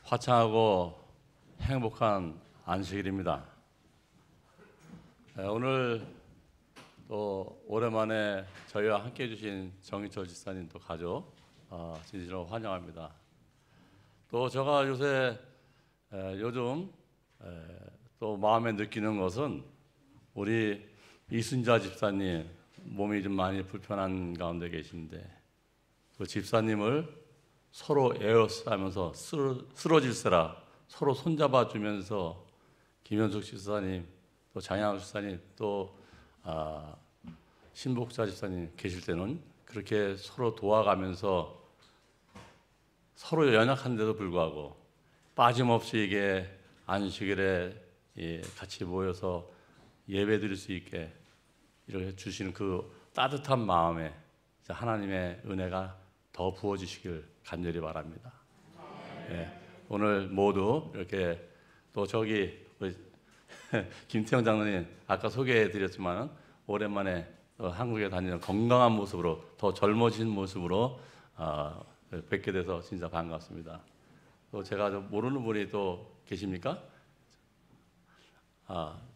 화창하고 행복한 안식일입니다. 오늘 또 오랜만에 저희와 함께 해주신 정인철 집사님 또 가족 진심으로 환영합니다. 또 제가 요즘 또 마음에 느끼는 것은 우리 이순자 집사님 몸이 좀 많이 불편한 가운데 계신데 그 집사님을 서로 에어싸면서 쓰러질세라 서로 손잡아 주면서 김현숙 집사님 또 장양학 집사님 또 신복자 집사님 계실 때는 그렇게 서로 도와가면서 서로 연약한데도 불구하고 빠짐없이 이게 안식일에 같이 모여서 예배 드릴 수 있게 이렇게 주시는 그 따뜻한 마음에 하나님의 은혜가 더 부어지시길 간절히 바랍니다. 오늘 모두 이렇게 또 저기 우리 김태형 장로님 아까 소개해드렸지만 오랜만에 한국에 다니는 건강한 모습으로 더 젊어진 모습으로 뵙게 돼서 진짜 반갑습니다. 또 제가 모르는 분이 또 계십니까?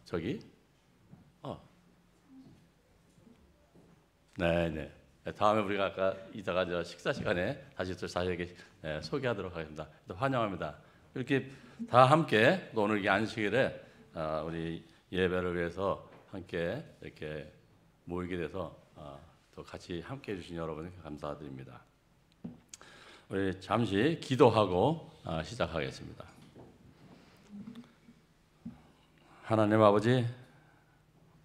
저기 네네. 다음에 우리가 아까 이따가 식사 시간에 다시 또 자세하게 소개하도록 하겠습니다. 환영합니다. 이렇게 다 함께 또 오늘 이 안식일에 우리 예배를 위해서 함께 이렇게 모이게 돼서 또 같이 함께 해주신 여러분 감사드립니다. 우리 잠시 기도하고 시작하겠습니다. 하나님 아버지,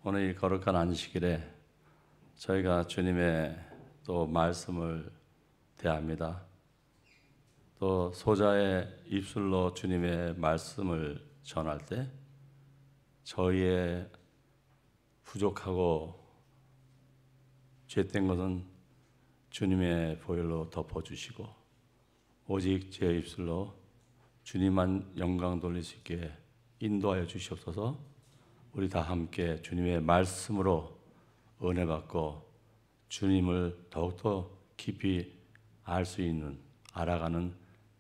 오늘 이 거룩한 안식일에 저희가 주님의 또 말씀을 대합니다. 또 소자의 입술로 주님의 말씀을 전할 때 저희의 부족하고 죄된 것은 주님의 보혈로 덮어주시고 오직 제 입술로 주님만 영광 돌릴 수 있게 인도하여 주시옵소서. 우리 다 함께 주님의 말씀으로 은혜 받고 주님을 더욱더 깊이 알 수 있는 알아가는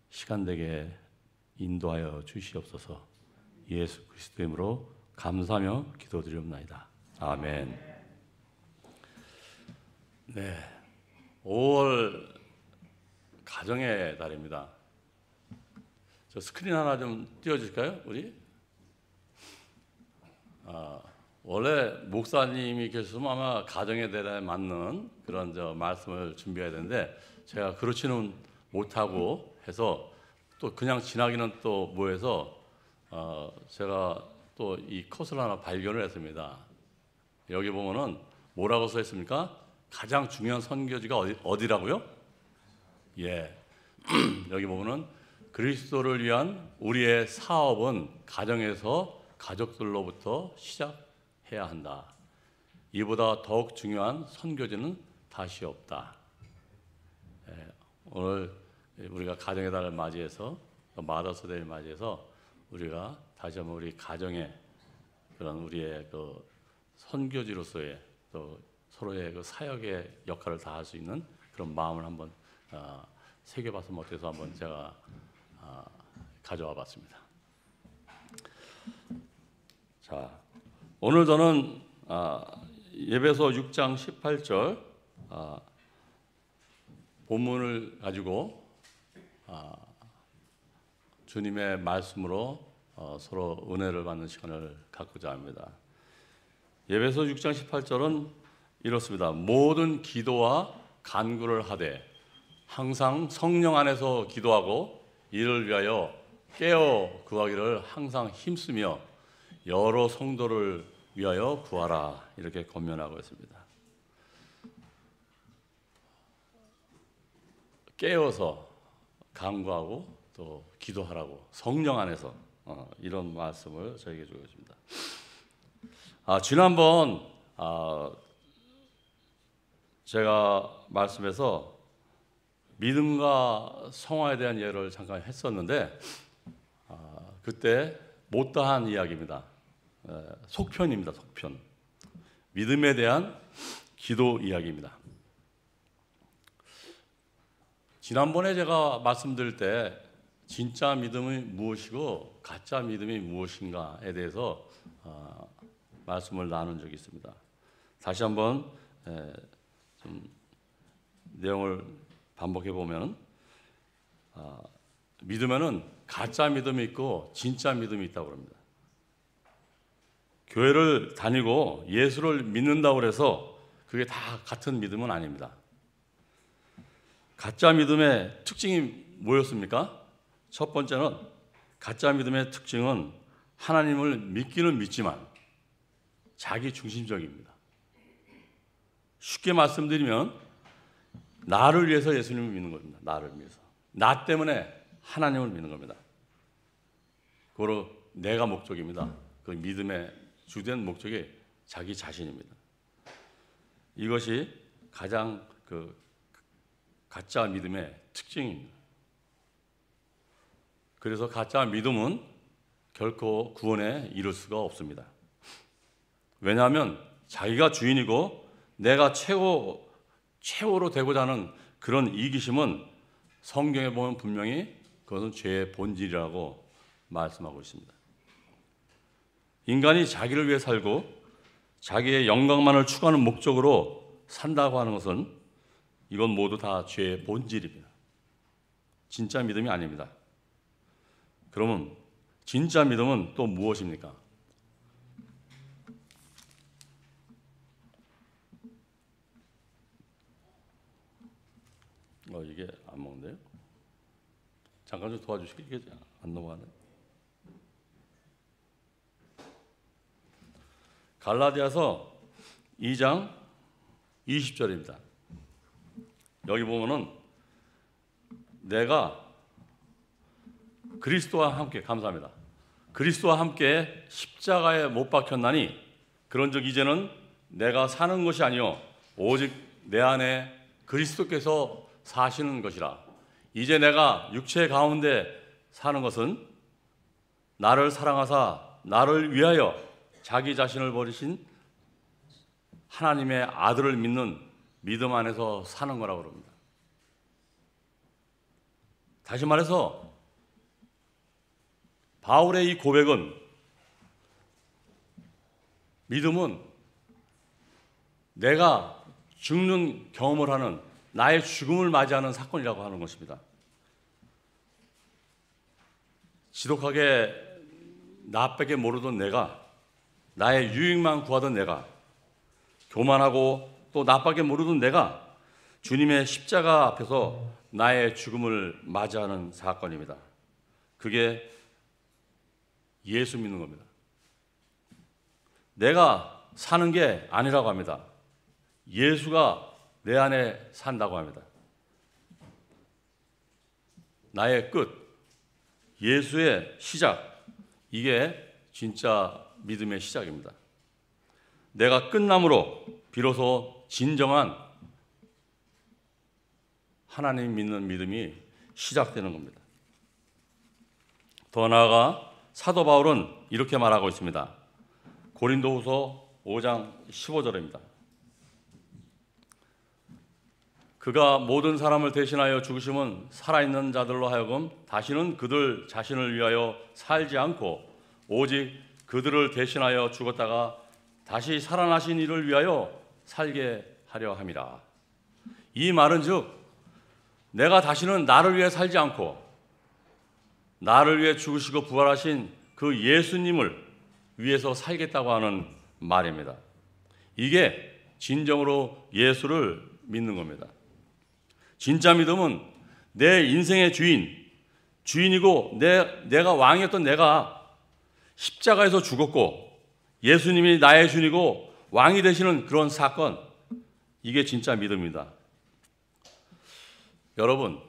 시간 되게 인도하여 주시옵소서. 예수 그리스도의 이름으로 감사하며 기도드리옵나이다. 아멘. 네, 5월 가정의 달입니다. 저 스크린 하나 좀 띄워주실까요, 우리? 원래 목사님이 계셨으면 아마 가정의 달에 맞는 그런 말씀을 준비해야 되는데 제가 그렇지는 못하고 해서 또 그냥 지나기는 또 뭐해서 제가 또 이 컷을 하나 발견을 했습니다. 여기 보면은 뭐라고 써 있습니까? 가장 중요한 선교지가 어디라고요? 예, 여기 보면은 그리스도를 위한 우리의 사업은 가정에서 가족들로부터 시작해야 한다. 이보다 더욱 중요한 선교지는 다시 없다. 오늘 우리가 가정의 달을 맞이해서 마더스데이를 맞이해서 우리가 다시 한번 우리 가정의 그런 우리의 그 선교지로서의 또 서로의 그 사역의 역할을 다할 수 있는 그런 마음을 한번 새겨봤으면 어때서 한번 제가 가져와 봤습니다. 자, 오늘 저는 예배서 6장 18절 본문을 가지고 주님의 말씀으로 서로 은혜를 받는 시간을 갖고자 합니다. 예배서 6장 18절은 이렇습니다. 모든 기도와 간구를 하되 항상 성령 안에서 기도하고 이를 위하여 깨어 구하기를 항상 힘쓰며 여러 성도를 위하여 구하라. 이렇게 권면하고 있습니다. 깨어서 간구하고 또 기도하라고 성령 안에서 이런 말씀을 저에게 주고 있습니다. 지난번 제가 말씀에서 믿음과 성화에 대한 예를 잠깐 했었는데 그때 못다한 이야기입니다. 속편입니다. 속편. 믿음에 대한 기도 이야기입니다. 지난번에 제가 말씀드릴 때 진짜 믿음이 무엇이고 가짜 믿음이 무엇인가에 대해서 말씀을 나눈 적이 있습니다. 다시 한번 좀 내용을 반복해 보면 믿으면은 가짜 믿음이 있고 진짜 믿음이 있다고 합니다. 교회를 다니고 예수를 믿는다고 해서 그게 다 같은 믿음은 아닙니다. 가짜 믿음의 특징이 뭐였습니까? 첫 번째는 가짜 믿음의 특징은 하나님을 믿기는 믿지만 자기 중심적입니다. 쉽게 말씀드리면 나를 위해서 예수님을 믿는 겁니다. 나를 위해서. 나 때문에 하나님을 믿는 겁니다. 그거로 내가 목적입니다. 그 믿음의 주된 목적이 자기 자신입니다. 이것이 가장 가짜 믿음의 특징입니다. 그래서 가짜 믿음은 결코 구원에 이를 수가 없습니다. 왜냐하면 자기가 주인이고 내가 최고로 되고자 하는 그런 이기심은 성경에 보면 분명히 그것은 죄의 본질이라고 말씀하고 있습니다. 인간이 자기를 위해 살고 자기의 영광만을 추구하는 목적으로 산다고 하는 것은 이건 모두 다 죄의 본질입니다. 진짜 믿음이 아닙니다. 그러면 진짜 믿음은 또 무엇입니까? 이게 안 먹는데요? 잠깐 좀 도와주시게. 이게 안 넘어가네. 갈라디아서 2장 20절입니다. 여기 보면은 내가 그리스도와 함께, 감사합니다. 그리스도와 함께 십자가에 못 박혔나니 그런즉 이제는 내가 사는 것이 아니요 오직 내 안에 그리스도께서 사시는 것이라. 이제 내가 육체 가운데 사는 것은 나를 사랑하사 나를 위하여 자기 자신을 버리신 하나님의 아들을 믿는 믿음 안에서 사는 거라고 합니다. 다시 말해서 바울의 이 고백은, 믿음은 내가 죽는 경험을 하는, 나의 죽음을 맞이하는 사건이라고 하는 것입니다. 지독하게 나밖에 모르던 내가, 나의 유익만 구하던 내가, 교만하고 또 나밖에 모르던 내가 주님의 십자가 앞에서 나의 죽음을 맞이하는 사건입니다. 그게 예수 믿는 겁니다. 내가 사는 게 아니라고 합니다. 예수가 내 안에 산다고 합니다. 나의 끝, 예수의 시작, 이게 진짜 믿음의 시작입니다. 내가 끝남으로 비로소 진정한 하나님 믿는 믿음이 시작되는 겁니다. 더 나아가 사도 바울은 이렇게 말하고 있습니다. 고린도후서 5장 15절입니다. 그가 모든 사람을 대신하여 죽으심은 살아있는 자들로 하여금 다시는 그들 자신을 위하여 살지 않고 오직 그들을 대신하여 죽었다가 다시 살아나신 이를 위하여 살게 하려 함이라. 이 말은 즉 내가 다시는 나를 위해 살지 않고 나를 위해 죽으시고 부활하신 그 예수님을 위해서 살겠다고 하는 말입니다. 이게 진정으로 예수를 믿는 겁니다. 진짜 믿음은 내 인생의 주인이고 내가 왕이었던 내가 십자가에서 죽었고 예수님이 나의 주인이고 왕이 되시는 그런 사건, 이게 진짜 믿음입니다. 여러분,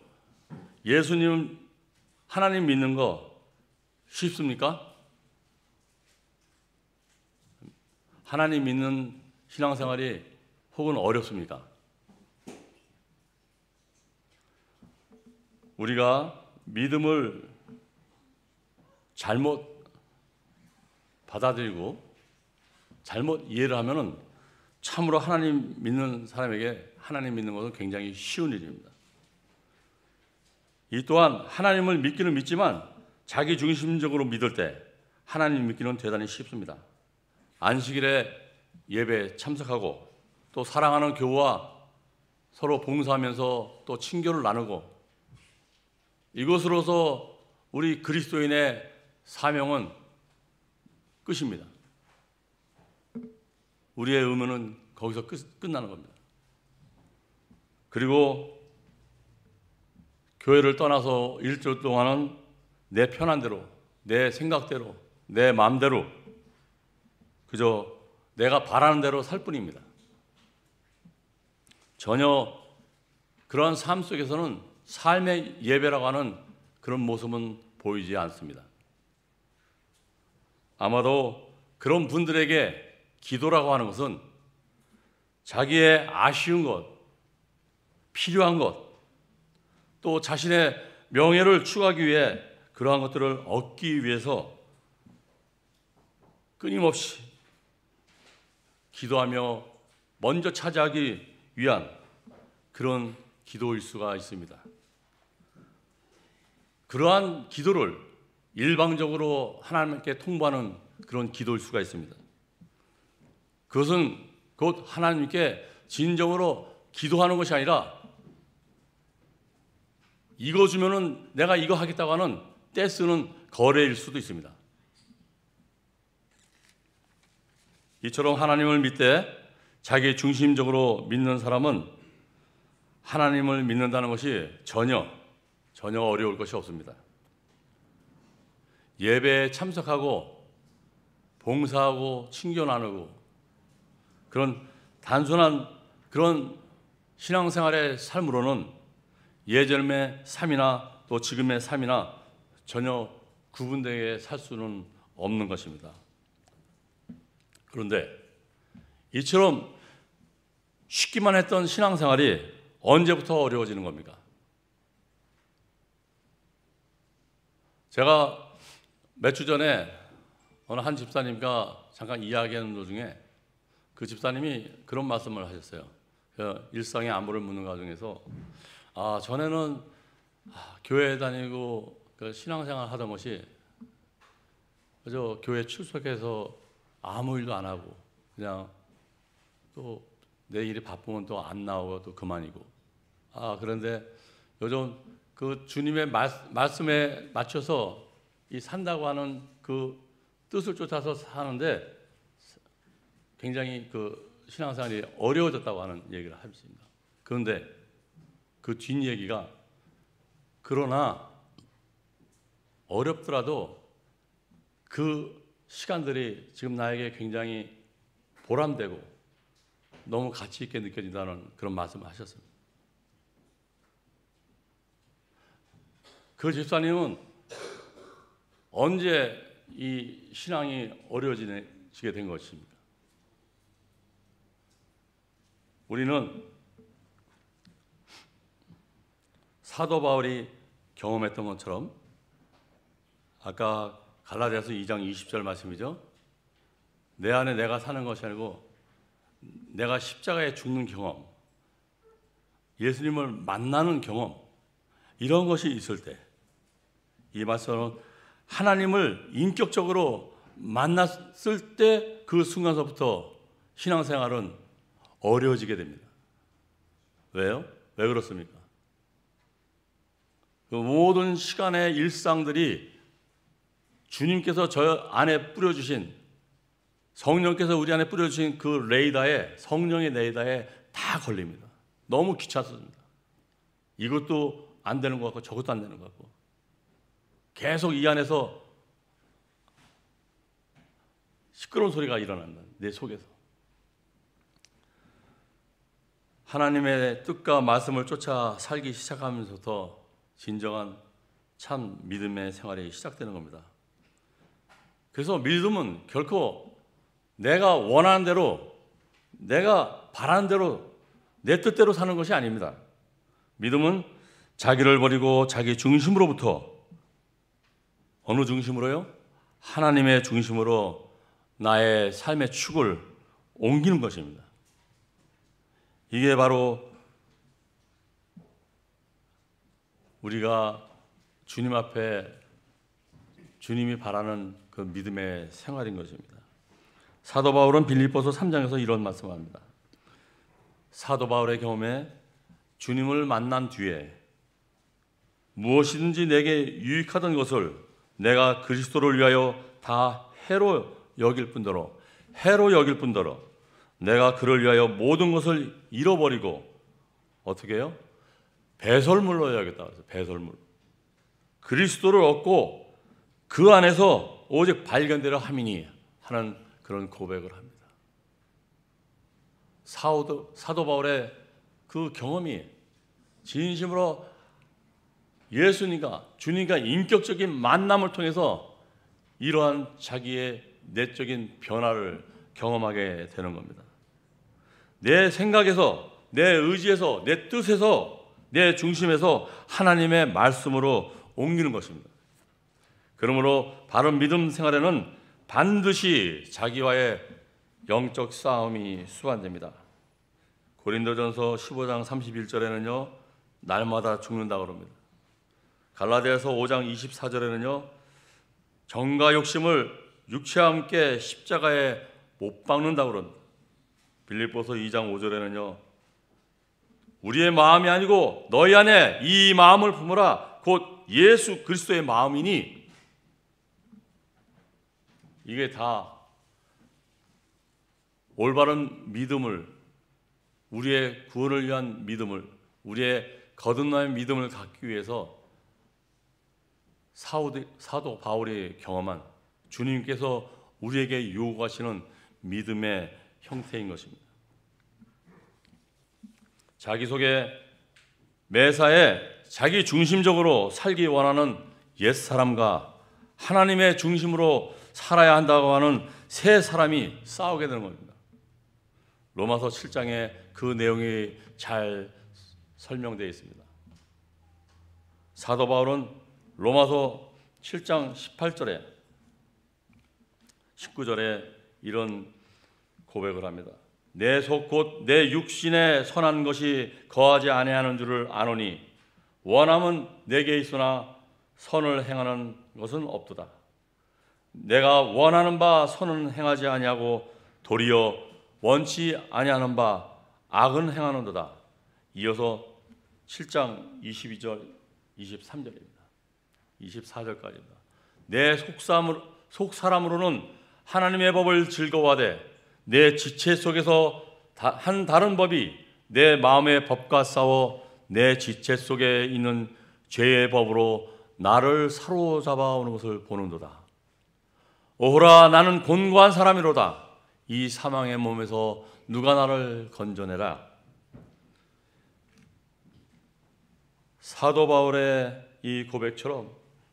예수님, 하나님 믿는 거 쉽습니까? 하나님 믿는 신앙생활이 혹은 어렵습니까? 우리가 믿음을 잘못 받아들이고 잘못 이해를 하면은 참으로 하나님 믿는 사람에게 하나님 믿는 것은 굉장히 쉬운 일입니다. 이 또한 하나님을 믿기는 믿지만 자기 중심적으로 믿을 때 하나님 믿기는 대단히 쉽습니다. 안식일에 예배에 참석하고 또 사랑하는 교우와 서로 봉사하면서 또 친교를 나누고, 이것으로서 우리 그리스도인의 사명은 끝입니다. 우리의 의무는 거기서 끝나는 겁니다. 그리고 교회를 떠나서 일주일 동안은 내 편한 대로, 내 생각대로, 내 마음대로, 그저 내가 바라는 대로 살 뿐입니다. 전혀 그러한 삶 속에서는 삶의 예배라고 하는 그런 모습은 보이지 않습니다. 아마도 그런 분들에게 기도라고 하는 것은 자기의 아쉬운 것, 필요한 것, 또 자신의 명예를 추구하기 위해 그러한 것들을 얻기 위해서 끊임없이 기도하며 먼저 차지하기 위한 그런 기도일 수가 있습니다. 그러한 기도를 일방적으로 하나님께 통보하는 그런 기도일 수가 있습니다. 그것은 곧 하나님께 진정으로 기도하는 것이 아니라 이거 주면은 내가 이거 하겠다고 하는 떼쓰는 거래일 수도 있습니다. 이처럼 하나님을 믿되 자기 중심적으로 믿는 사람은 하나님을 믿는다는 것이 전혀 어려울 것이 없습니다. 예배에 참석하고 봉사하고 친교 나누고 그런 단순한 그런 신앙생활의 삶으로는 예전의 삶이나 또 지금의 삶이나 전혀 구분되게 살 수는 없는 것입니다. 그런데 이처럼 쉽기만 했던 신앙생활이 언제부터 어려워지는 겁니까? 제가 몇 주 전에 어느 한 집사님과 잠깐 이야기하는 도중에 그 집사님이 그런 말씀을 하셨어요. 일상의 안부를 묻는 과정에서 전에는 교회 다니고 신앙생활 하던 것이 그저 교회 출석해서 아무 일도 안 하고 그냥 또 내 일이 바쁘면 또 안 나오고 또 그만이고, 그런데 요즘 그 주님의 말씀에 맞춰서 이 산다고 하는 그 뜻을 쫓아서 사는데 굉장히 그 신앙생활이 어려워졌다고 하는 얘기를 하십니다. 그런데 그 뒷얘기가, 그러나 어렵더라도 그 시간들이 지금 나에게 굉장히 보람되고 너무 가치 있게 느껴진다는 그런 말씀을 하셨습니다. 그 집사님은 언제 이 신앙이 어려워지게 된 것입니까? 우리는 사도 바울이 경험했던 것처럼 아까 갈라디아서 2장 20절 말씀이죠. 내 안에 내가 사는 것이 아니고 내가 십자가에 죽는 경험, 예수님을 만나는 경험, 이런 것이 있을 때, 이 말씀은 하나님을 인격적으로 만났을 때 그 순간서부터 신앙생활은 어려워지게 됩니다. 왜요? 왜 그렇습니까? 그 모든 시간의 일상들이 주님께서 저 안에 뿌려주신, 성령께서 우리 안에 뿌려주신 그 레이더에, 성령의 레이더에 다 걸립니다. 너무 귀찮습니다. 이것도 안 되는 것 같고 저것도 안 되는 것 같고 계속 이 안에서 시끄러운 소리가 일어난다, 내 속에서. 하나님의 뜻과 말씀을 쫓아 살기 시작하면서부터 진정한 참 믿음의 생활이 시작되는 겁니다. 그래서 믿음은 결코 내가 원하는 대로, 내가 바라는 대로, 내 뜻대로 사는 것이 아닙니다. 믿음은 자기를 버리고 자기 중심으로부터 어느 중심으로요? 하나님의 중심으로 나의 삶의 축을 옮기는 것입니다. 이게 바로 우리가 주님 앞에 주님이 바라는 그 믿음의 생활인 것입니다. 사도 바울은 빌립보서 3장에서 이런 말씀을 합니다. 사도 바울의 경험에 주님을 만난 뒤에 무엇이든지 내게 유익하던 것을 내가 그리스도를 위하여 다 해로 여길 뿐더러 내가 그를 위하여 모든 것을 잃어버리고 어떻게 해요? 배설물로 여겼다. 배설물. 그리스도를 얻고 그 안에서 오직 발견되려 함이니 하는 그런 고백을 합니다. 사도 바울의 그 경험이 진심으로 예수님과 주님과 인격적인 만남을 통해서 이러한 자기의 내적인 변화를 경험하게 되는 겁니다. 내 생각에서, 내 의지에서, 내 뜻에서, 내 중심에서 하나님의 말씀으로 옮기는 것입니다. 그러므로 바른 믿음 생활에는 반드시 자기와의 영적 싸움이 수반됩니다. 고린도전서 15장 31절에는요 날마다 죽는다고 합니다. 갈라디아서 5장 24절에는요 정과 욕심을 육체와 함께 십자가에 못 박는다고 합니다. 빌립보서 2장 5절에는요 우리의 마음이 아니고 너희 안에 이 마음을 품으라 곧 예수 그리스도의 마음이니, 이게 다 올바른 믿음을, 우리의 구원을 위한 믿음을, 우리의 거듭남의 믿음을 갖기 위해서 사도 바울이 경험한 주님께서 우리에게 요구하시는 믿음의 형태인 것입니다. 자기 속에 매사에 자기 중심적으로 살기 원하는 옛사람과 하나님의 중심으로 살아야 한다고 하는 새 사람이 싸우게 되는 겁니다. 로마서 7장에 그 내용이 잘 설명되어 있습니다. 사도 바울은 로마서 7장 18절에 19절에 이런 고백을 합니다. 내 속 곧 내 육신에 선한 것이 거하지 아니하는 줄을 아노니 원함은 내게 있으나 선을 행하는 것은 없도다. 내가 원하는 바 선은 행하지 아니하고 도리어 원치 아니하는 바 악은 행하는도다. 이어서 7장 22절 23절입니다. 24절까지입니다. 내 속사람으로는 하나님의 법을 즐거워하되 내 지체 속에서 한 다른 법이 내 마음의 법과 싸워 내 지체 속에 있는 죄의 법으로 나를 사로잡아 오는 것을 보는도다. 오호라 나는 곤고한 사람이로다. 이 사망의 몸에서 누가 나를 건져내라. 사도 바울의 이 고백처럼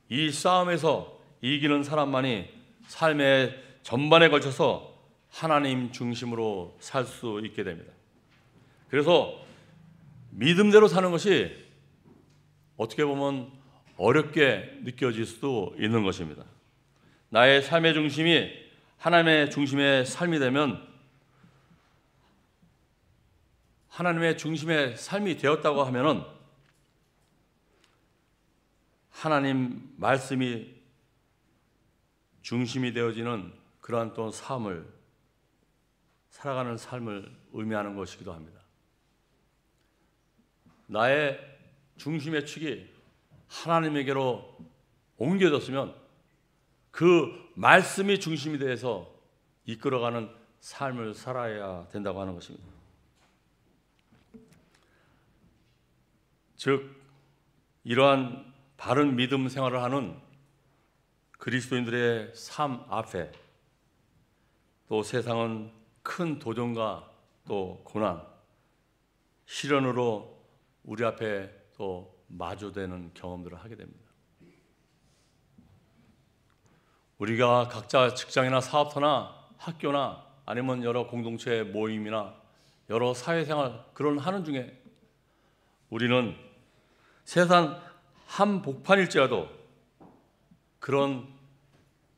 이 싸움에서 이기는 사람만이 삶의 전반에 걸쳐서 하나님 중심으로 살 수 있게 됩니다. 그래서 믿음대로 사는 것이 어떻게 보면 어렵게 느껴질 수도 있는 것입니다. 나의 삶의 중심이 하나님의 중심의 삶이 되면, 하나님의 중심의 삶이 되었다고 하면은 하나님 말씀이 중심이 되어지는 그러한 또 삶을 살아가는 삶을 의미하는 것이기도 합니다. 나의 중심의 축이 하나님에게로 옮겨졌으면 그 말씀이 중심이 되어서 이끌어가는 삶을 살아야 된다고 하는 것입니다. 즉 이러한 바른 믿음 생활을 하는 그리스도인들의 삶 앞에 또 세상은 큰 도전과 또 고난, 시련으로 우리 앞에 또 마주되는 경험들을 하게 됩니다. 우리가 각자 직장이나 사업터나 학교나 아니면 여러 공동체 모임이나 여러 사회생활 그런 하는 중에 우리는 세상 한복판일지라도 그런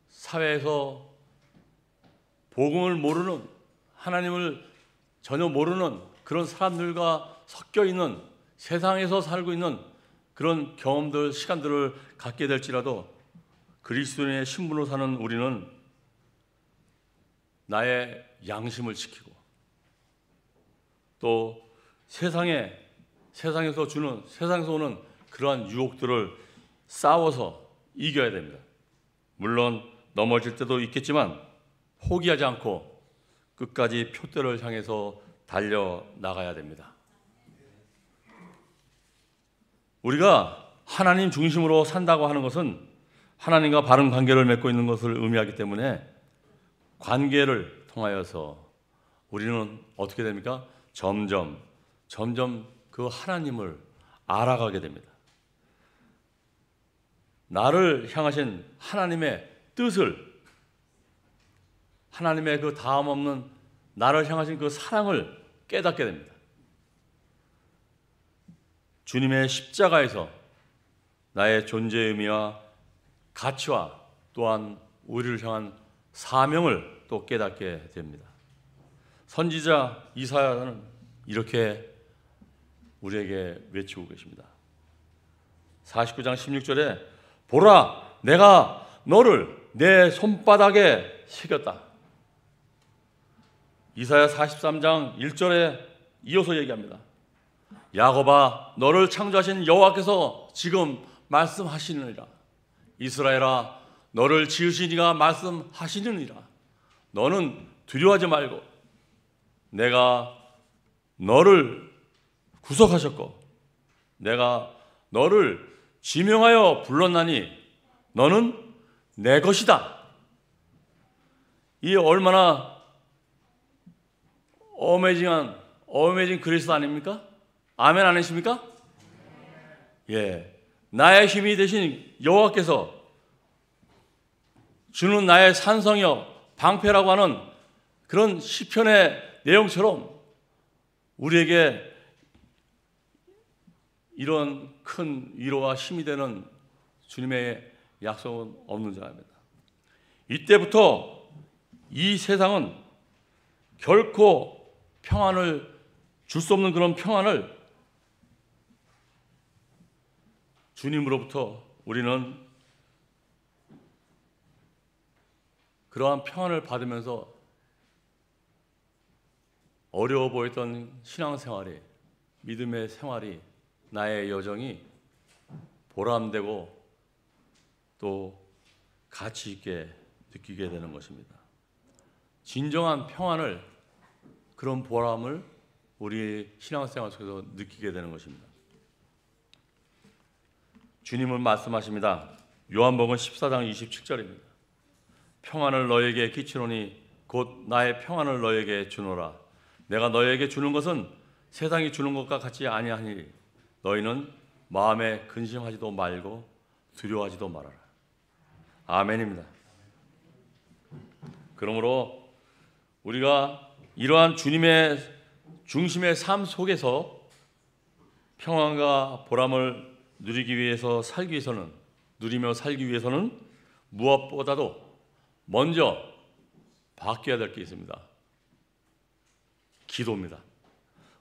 사회에서 복음을 모르는, 하나님을 전혀 모르는 그런 사람들과 섞여 있는, 세상에서 살고 있는 그런 경험들, 시간들을 갖게 될지라도 그리스도인의 신분으로 사는 우리는 나의 양심을 지키고 또 세상에서 오는 그러한 유혹들을 싸워서 이겨야 됩니다. 물론 넘어질 때도 있겠지만 포기하지 않고 끝까지 표대를 향해서 달려나가야 됩니다. 우리가 하나님 중심으로 산다고 하는 것은 하나님과 바른 관계를 맺고 있는 것을 의미하기 때문에 관계를 통하여서 우리는 어떻게 됩니까? 점점 그 하나님을 알아가게 됩니다. 나를 향하신 하나님의 뜻을, 하나님의 그 다음 없는 나를 향하신 그 사랑을 깨닫게 됩니다. 주님의 십자가에서 나의 존재의 의미와 가치와 또한 우리를 향한 사명을 또 깨닫게 됩니다. 선지자 이사야는 이렇게 우리에게 외치고 계십니다. 49장 16절에 보라, 내가 너를 내 손바닥에 새겼다. 이사야 43장 1절에 이어서 얘기합니다. 야곱아, 너를 창조하신 여호와께서 지금 말씀하시느니라. 이스라엘아, 너를 지으신 이가 말씀하시느니라. 너는 두려워하지 말고 내가 너를 구속하셨고 내가 너를 지명하여 불렀나니 너는 내 것이다. 이 얼마나 어메이징 그리스 아닙니까? 아멘 아니십니까? 예, 나의 힘이 되신 여호와께서 주는 나의 산성이여 방패라고 하는 그런 시편의 내용처럼 우리에게 이런 큰 위로와 힘이 되는 주님의 약속은 없는 줄 압니다. 이때부터 이 세상은 결코 평안을 줄 수 없는 그런 평안을 주님으로부터 우리는 그러한 평안을 받으면서 어려워 보였던 신앙생활이, 믿음의 생활이, 나의 여정이 보람되고 또 가치 있게 느끼게 되는 것입니다. 진정한 평안을, 그런 보람을 우리 신앙생활 속에서 느끼게 되는 것입니다. 주님은 말씀하십니다. 요한복음 14장 27절입니다. 평안을 너에게 끼치노니 곧 나의 평안을 너에게 주노라. 내가 너에게 주는 것은 세상이 주는 것과 같지 아니하니 너희는 마음에 근심하지도 말고 두려워하지도 말아라. 아멘입니다. 그러므로 우리가 이러한 주님의 중심의 삶 속에서 평안과 보람을 누리며 살기 위해서는 무엇보다도 먼저 바뀌어야 될 게 있습니다. 기도입니다.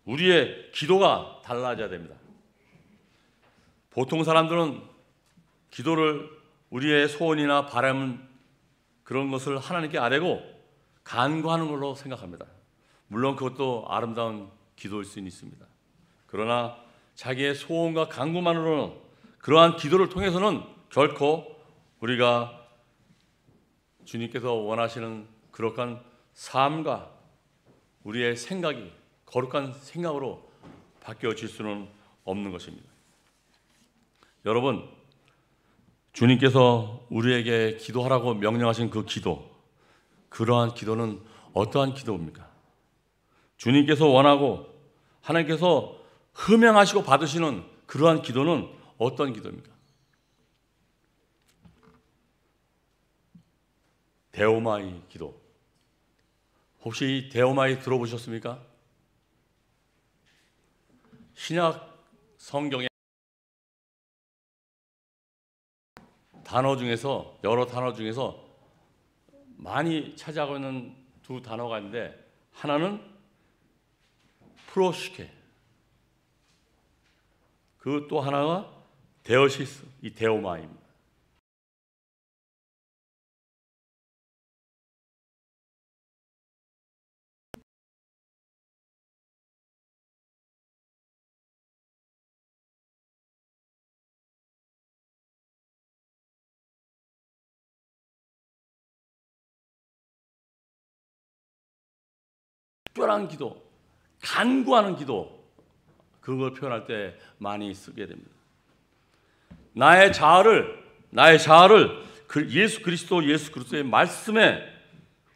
우리의 기도가 달라져야 됩니다. 보통 사람들은 기도를 우리의 소원이나 바람 그런 것을 하나님께 아뢰고 간구하는 걸로 생각합니다. 물론 그것도 아름다운 기도일 수는 있습니다. 그러나 자기의 소원과 간구만으로는, 그러한 기도를 통해서는 결코 우리가 주님께서 원하시는 그러한 삶과 우리의 생각이 거룩한 생각으로 바뀌어질 수는 없는 것입니다. 여러분, 주님께서 우리에게 기도하라고 명령하신 그 기도, 그러한 기도는 어떠한 기도입니까? 주님께서 원하고 하나님께서 흠양하시고 받으시는 그러한 기도는 어떤 기도입니까? 데오마이 기도. 혹시 데오마이 들어보셨습니까? 신약 성경의 단어 중에서, 여러 단어 중에서 많이 차지하고 있는 두 단어가 있는데, 하나는 프로시케, 그 또 하나가 데오시스, 이 데오마입니다. 특별한 기도, 간구하는 기도, 그걸 표현할 때 많이 쓰게 됩니다. 나의 자아를 예수 그리스도의 말씀에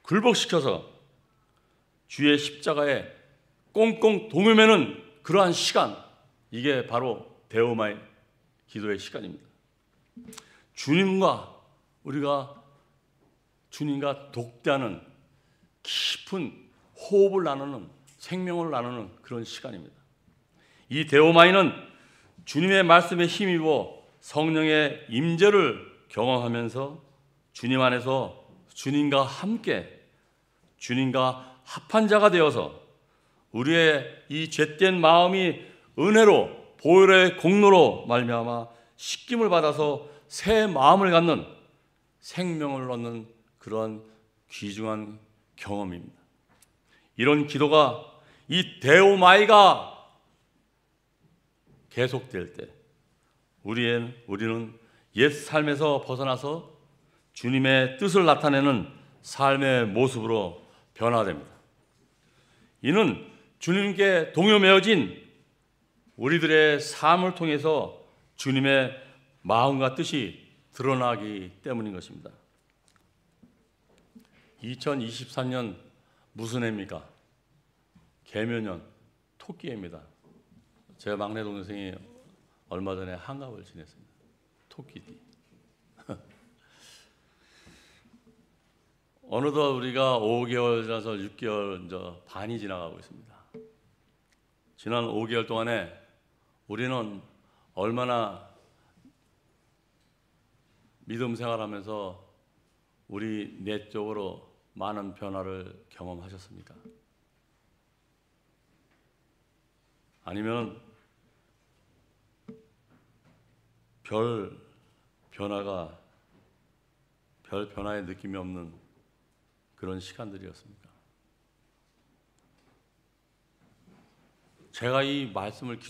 굴복시켜서 주의 십자가에 꽁꽁 동요매는 그러한 시간, 이게 바로 데오마의 기도의 시간입니다. 우리가 주님과 독대하는 깊은 호흡을 나누는, 생명을 나누는 그런 시간입니다. 이 데오마이는 주님의 말씀에 힘입어 성령의 임재를 경험하면서 주님 안에서 주님과 함께, 주님과 합한 자가 되어서 우리의 이 죄된 마음이 은혜로, 보혈의 공로로 말미암아 씻김을 받아서 새 마음을 갖는, 생명을 얻는 그런 귀중한 경험입니다. 이런 기도가, 이 데오마이가 계속될 때 우리는 옛 삶에서 벗어나서 주님의 뜻을 나타내는 삶의 모습으로 변화됩니다. 이는 주님께 동요매어진 우리들의 삶을 통해서 주님의 마음과 뜻이 드러나기 때문인 것입니다. 2023년 무슨 해입니까? 개묘년, 토끼해입니다. 제 막내 동생이 얼마 전에 한갑을 지냈습니다. 토끼띠. 어느덧 우리가 5개월 지나서 6개월 반이 지나가고 있습니다. 지난 5개월 동안에 우리는 얼마나 믿음 생활하면서 우리 내적으로 많은 변화를 경험하셨습니까? 아니면 별 변화의 느낌이 없는 그런 시간들이었습니까? 제가 이 말씀을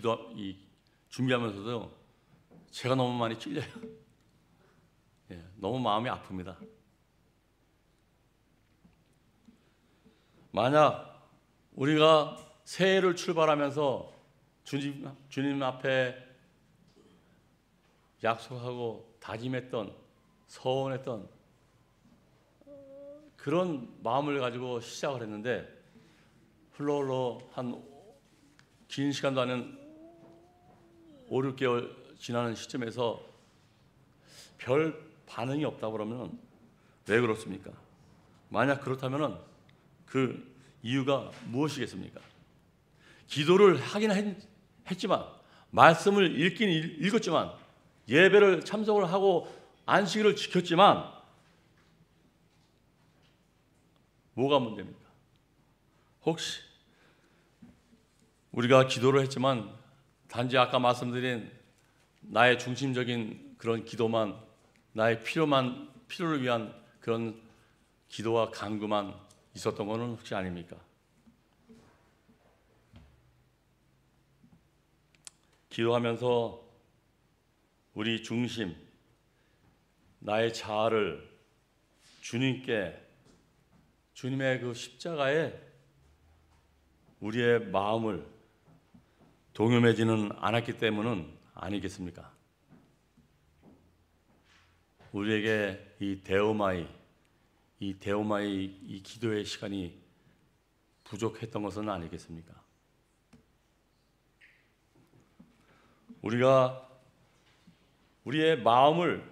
준비하면서도 제가 너무 많이 찔려요. 너무 마음이 아픕니다. 만약 우리가 새해를 출발하면서 주님 앞에 약속하고 다짐했던, 서원했던 그런 마음을 가지고 시작을 했는데 흘러 한 긴 시간도 아닌 5, 6개월 지나는 시점에서 별 반응이 없다 그러면 왜 그렇습니까? 만약 그렇다면 그 이유가 무엇이겠습니까? 기도를 하긴 했지만, 말씀을 읽긴 읽었지만, 예배를 참석을 하고 안식일을 지켰지만 뭐가 문제입니까? 혹시 우리가 기도를 했지만 단지 아까 말씀드린 나의 중심적인 그런 기도만, 나의 필요를 위한 그런 기도와 간구만 있었던 것은 혹시 아닙니까? 기도하면서 우리 중심, 나의 자아를 주님께, 주님의 그 십자가에 우리의 마음을 동요매지는 않았기 때문은 아니겠습니까? 우리에게 이 데오마이 이 기도의 시간이 부족했던 것은 아니겠습니까? 우리가 우리의 마음을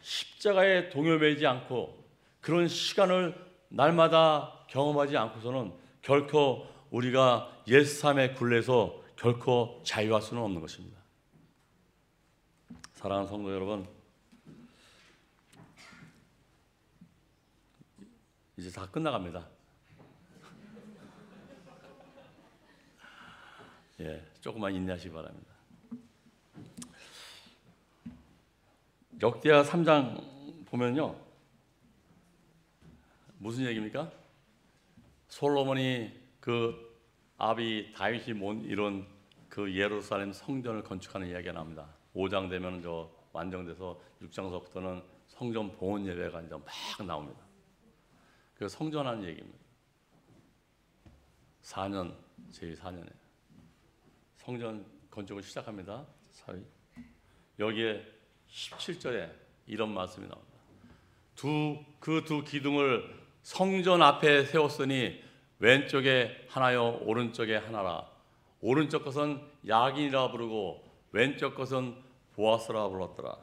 십자가에 동요매지 않고 그런 시간을 날마다 경험하지 않고서는 결코 우리가 옛삶의 굴레에서 결코 자유할 수는 없는 것입니다. 사랑하는 성도 여러분, 이제 다 끝나갑니다. 조금만 인내하시기 바랍니다. 역대하 3장 보면요, 무슨 얘기입니까? 솔로몬이 그 아비 다윗이 못 이룬 그 예루살렘 성전을 건축하는 이야기가 나옵니다. 5장 되면 저 완성돼서 6장서부터는 성전 봉헌 예배가 이제 막 나옵니다. 그 성전하는 얘기입니다. 4년, 제4년에 성전 건축을 시작합니다. 여기에 17절에 이런 말씀이 나옵니다. 그 두 기둥을 성전 앞에 세웠으니 왼쪽에 하나요 오른쪽에 하나라. 오른쪽 것은 야긴이라 부르고 왼쪽 것은 보아스라 불렀더라.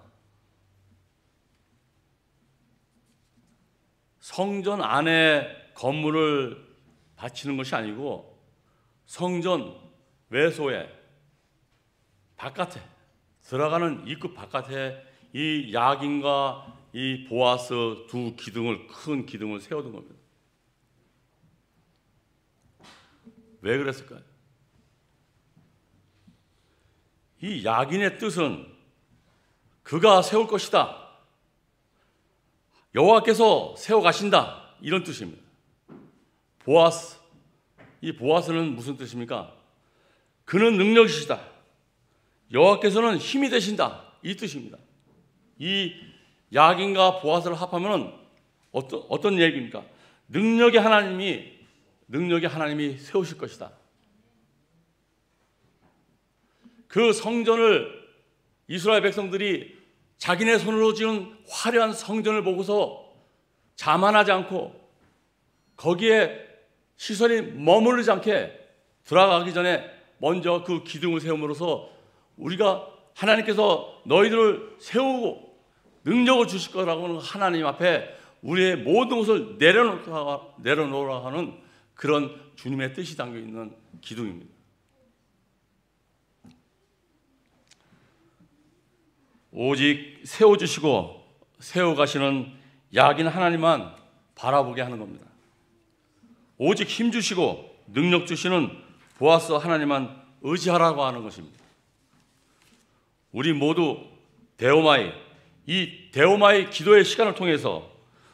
성전 안에 건물을 바치는 것이 아니고 성전 외소에 바깥에 들어가는 입구 바깥에 이 야긴과 이 보아스 두 기둥을, 큰 기둥을 세워둔 겁니다. 왜 그랬을까요? 이 야긴의 뜻은 그가 세울 것이다, 여호와께서 세워가신다, 이런 뜻입니다. 보아스, 이 보아스는 무슨 뜻입니까? 그는 능력이시다, 여호와께서는 힘이 되신다, 이 뜻입니다. 이 야긴과 보아스를 합하면 어떤 얘기입니까? 능력의 하나님이 세우실 것이다. 그 성전을 이스라엘 백성들이 자기네 손으로 지은 화려한 성전을 보고서 자만하지 않고 거기에 시선이 머무르지 않게 들어가기 전에 먼저 그 기둥을 세움으로써 우리가 하나님께서 너희들을 세우고 능력을 주실 거라고는 하나님 앞에 우리의 모든 것을 내려놓으라 하는 그런 주님의 뜻이 담겨 있는 기둥입니다. 오직 세워주시고 세워가시는 야긴 하나님만 바라보게 하는 겁니다. 오직 힘주시고 능력 주시는 보아스 하나님만 의지하라고 하는 것입니다. 우리 모두 이 데오마의 기도의 시간을 통해서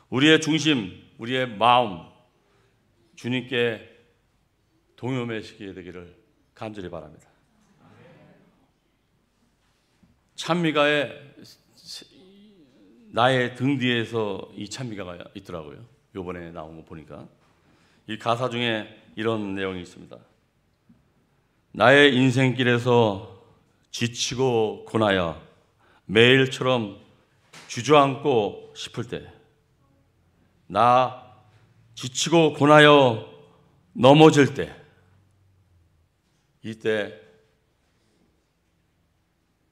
우리의 중심, 우리의 마음 주님께 동요매시게 되기를 간절히 바랍니다. 찬미가에 나의 등 뒤에서 이 찬미가가 있더라고요. 이번에 나온 거 보니까 이 가사 중에 이런 내용이 있습니다. 나의 인생길에서 지치고 고나여 매일처럼 주저앉고 싶을 때, 나 지치고 고나여 넘어질 때, 이때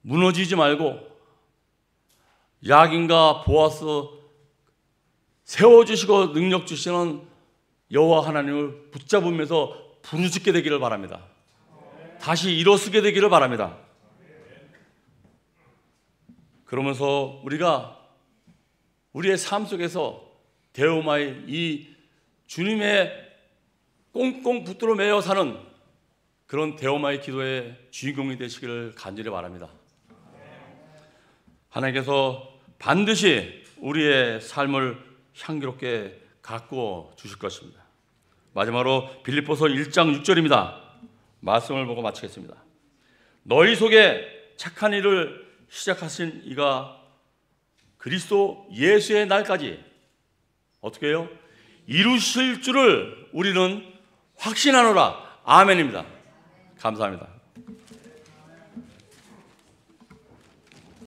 무너지지 말고 야긴과 보아스 세워주시고 능력 주시는 여호와 하나님을 붙잡으면서 부르짖게 되기를 바랍니다. 다시 일어서게 되기를 바랍니다. 그러면서 우리가 우리의 삶 속에서 데오마의 이 주님의 꽁꽁 붙들어 매여 사는 그런 데오마의 기도의 주인공이 되시기를 간절히 바랍니다. 하나님께서 반드시 우리의 삶을 향기롭게 가꾸어 주실 것입니다. 마지막으로 빌립보서 1장 6절입니다. 말씀을 보고 마치겠습니다. 너희 속에 착한 일을 시작하신 이가 그리스도 예수의 날까지 어떻게 해요? 이루실 줄을 우리는 확신하노라. 아멘입니다. 감사합니다.